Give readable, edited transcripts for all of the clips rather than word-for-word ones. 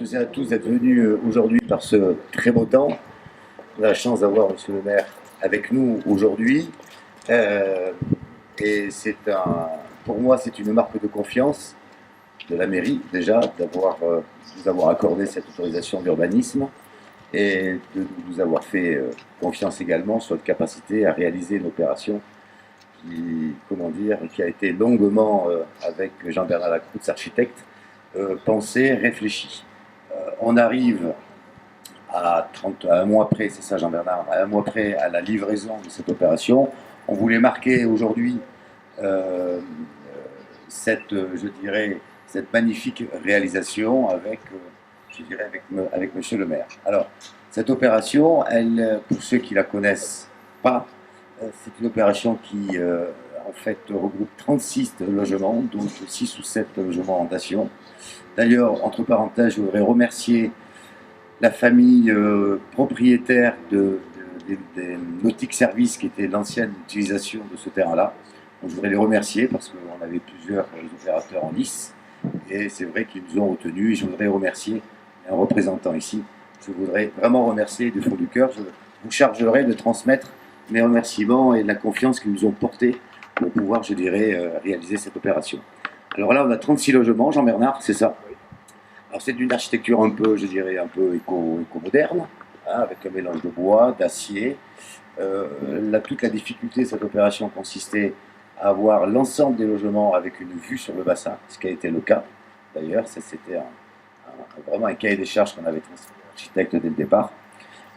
toutes et à tous d'être venus aujourd'hui par ce très beau temps. On a la chance d'avoir Monsieur le maire avec nous aujourd'hui. Et pour moi, c'est une marque de confiance de la mairie, déjà, nous avoir accordé cette autorisation d'urbanisme et de nous avoir fait confiance également sur notre capacité à réaliser une opération qui a été longuement, avec Jean-Bernard Lacroute, architecte, pensée, réfléchie. On arrive à un mois près, c'est ça Jean-Bernard, à un mois près à la livraison de cette opération. On voulait marquer aujourd'hui cette magnifique réalisation avec Monsieur le maire. Alors, cette opération, pour ceux qui la connaissent pas, c'est une opération qui en fait regroupe 36 logements, donc 6 ou 7 logements en dation. D'ailleurs, entre parenthèses, je voudrais remercier la famille propriétaire des Nautic Services, qui était l'ancienne utilisation de ce terrain-là. Donc, je voudrais les remercier parce qu'on avait plusieurs opérateurs en lice et c'est vrai qu'ils nous ont retenus. Et je voudrais remercier un représentant ici. Je voudrais vraiment remercier du fond du cœur. Je vous chargerai de transmettre mes remerciements et la confiance qu'ils nous ont portée pour pouvoir, réaliser cette opération. Alors là, on a 36 logements, Jean-Bernard, c'est ça? Alors c'est d'une architecture un peu éco-moderne, hein, avec un mélange de bois, d'acier. Toute la difficulté de cette opération consistait à avoir l'ensemble des logements avec une vue sur le bassin, ce qui a été le cas. D'ailleurs, c'était vraiment un cahier des charges qu'on avait transmis à l'architecte dès le départ.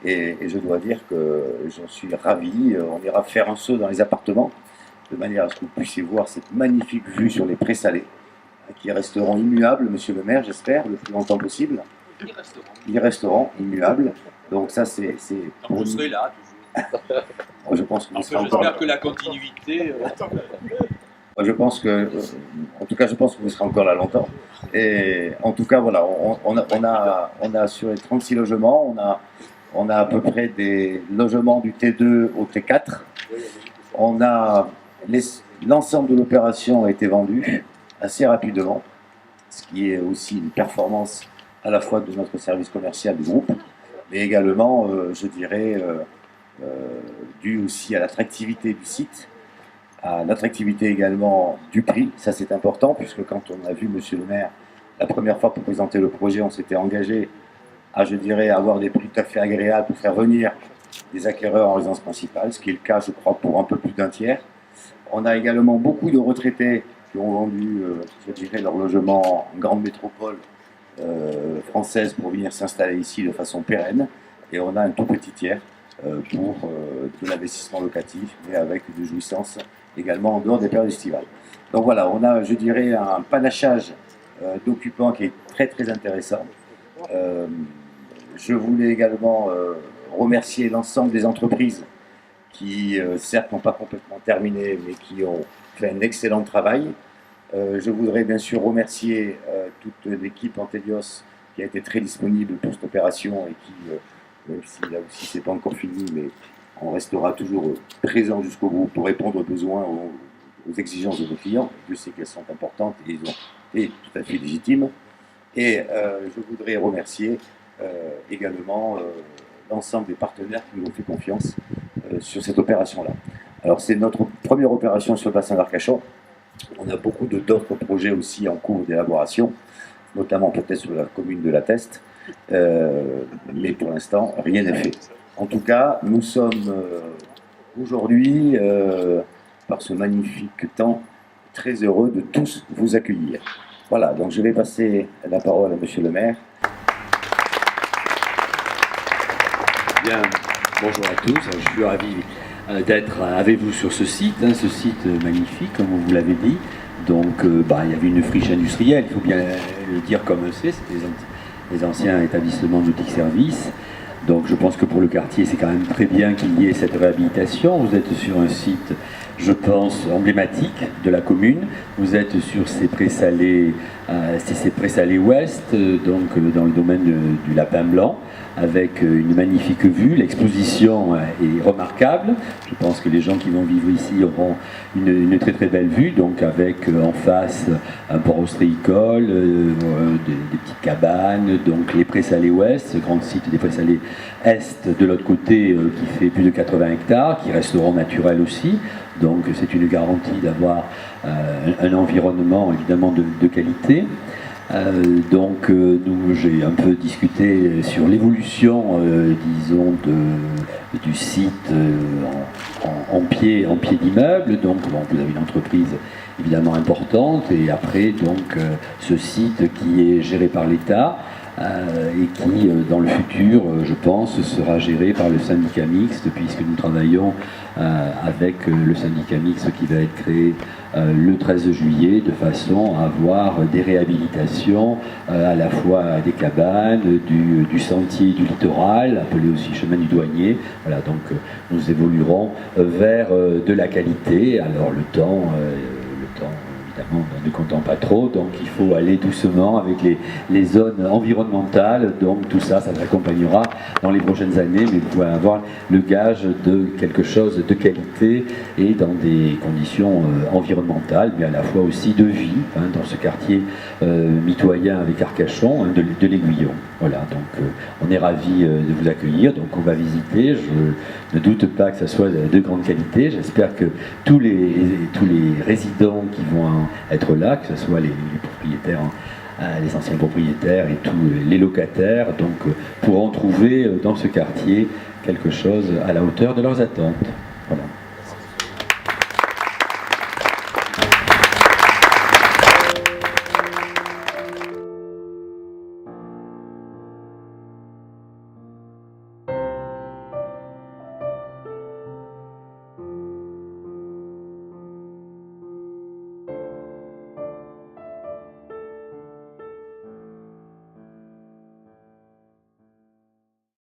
Et je dois dire que j'en suis ravi. On ira faire un saut dans les appartements, de manière à ce que vous puissiez voir cette magnifique vue sur les présalés, qui resteront immuables, Monsieur le maire, j'espère, le plus longtemps possible. Ils resteront immuables. Donc ça, c'est vous serez là, toujours. Je pense que vous serez encore... J'espère que la continuité... Je pense que vous serez encore là longtemps. Et en tout cas, voilà, on a sur les 36 logements, on a à peu près des logements du T2 au T4. L'ensemble de l'opération a été vendu assez rapidement, ce qui est aussi une performance à la fois de notre service commercial du groupe, mais également, dû aussi à l'attractivité du site, à l'attractivité également du prix. Ça, c'est important, puisque quand on a vu Monsieur le maire la première fois pour présenter le projet, on s'était engagé à, avoir des prix tout à fait agréables pour faire venir des acquéreurs en résidence principale, ce qui est le cas, je crois, pour un peu plus d'un tiers. On a également beaucoup de retraités qui ont vendu, leur logement en grande métropole française pour venir s'installer ici de façon pérenne. Et on a un tout petit tiers pour de l'investissement locatif, mais avec une jouissance également en dehors des périodes estivales. Donc voilà, on a, un panachage d'occupants qui est très très intéressant. Je voulais également remercier l'ensemble des entreprises qui, certes, n'ont pas complètement terminé, mais qui ont fait un excellent travail. Je voudrais bien sûr remercier toute l'équipe Antelios qui a été très disponible pour cette opération et qui, même si là aussi c'est pas encore fini, mais on restera toujours présent jusqu'au bout pour répondre aux besoins, aux exigences de nos clients. Je sais qu'elles sont importantes et tout à fait légitimes. Et je voudrais remercier également l'ensemble des partenaires qui nous ont fait confiance sur cette opération-là. Alors c'est notre première opération sur le bassin d'Arcachon. On a beaucoup d'autres projets aussi en cours d'élaboration, notamment peut-être sur la commune de La Teste, mais pour l'instant, rien n'est fait. En tout cas, nous sommes aujourd'hui, par ce magnifique temps, très heureux de tous vous accueillir. Voilà, donc je vais passer la parole à Monsieur le maire. Bien, bonjour à tous, je suis ravi d'être avec vous sur ce site magnifique, comme vous l'avez dit. Donc, il y avait une friche industrielle, il faut bien le dire comme c'est les anciens établissements Nautic Services. Donc, je pense que pour le quartier, c'est quand même très bien qu'il y ait cette réhabilitation. Vous êtes sur un site je pense, emblématique de la commune. Vous êtes sur ces présalés, ces présalés ouest, donc dans le domaine du Lapin Blanc, avec une magnifique vue. L'exposition est remarquable. Je pense que les gens qui vont vivre ici auront une très très belle vue, donc avec en face un port ostréicole, des petites cabanes, donc les présalés ouest, ce grand site des présalés est de l'autre côté qui fait plus de 80 hectares, qui resteront naturels aussi. Donc c'est une garantie d'avoir un environnement évidemment de qualité. J'ai un peu discuté sur l'évolution, disons, du site en pied d'immeuble. Donc bon, vous avez une entreprise évidemment importante, et après donc ce site qui est géré par l'État. Et qui, dans le futur, je pense, sera géré par le syndicat mixte, puisque nous travaillons avec le syndicat mixte qui va être créé le 13 juillet, de façon à avoir des réhabilitations à la fois des cabanes, du sentier du littoral, appelé aussi chemin du douanier. Voilà, donc nous évoluerons vers de la qualité. Alors le temps évidemment, ne comptant pas trop, donc il faut aller doucement avec les zones environnementales, donc tout ça, ça s'accompagnera dans les prochaines années, mais vous pouvez avoir le gage de quelque chose de qualité et dans des conditions environnementales, mais à la fois aussi de vie, dans ce quartier mitoyen avec Arcachon, de l'Aiguillon. Voilà, donc on est ravis de vous accueillir, donc on va visiter. Je ne doute pas que ça soit de grande qualité. J'espère que tous les résidents qui vont être là, que ce soit les propriétaires, les anciens propriétaires et tous les locataires, donc pourront trouver dans ce quartier quelque chose à la hauteur de leurs attentes. Voilà.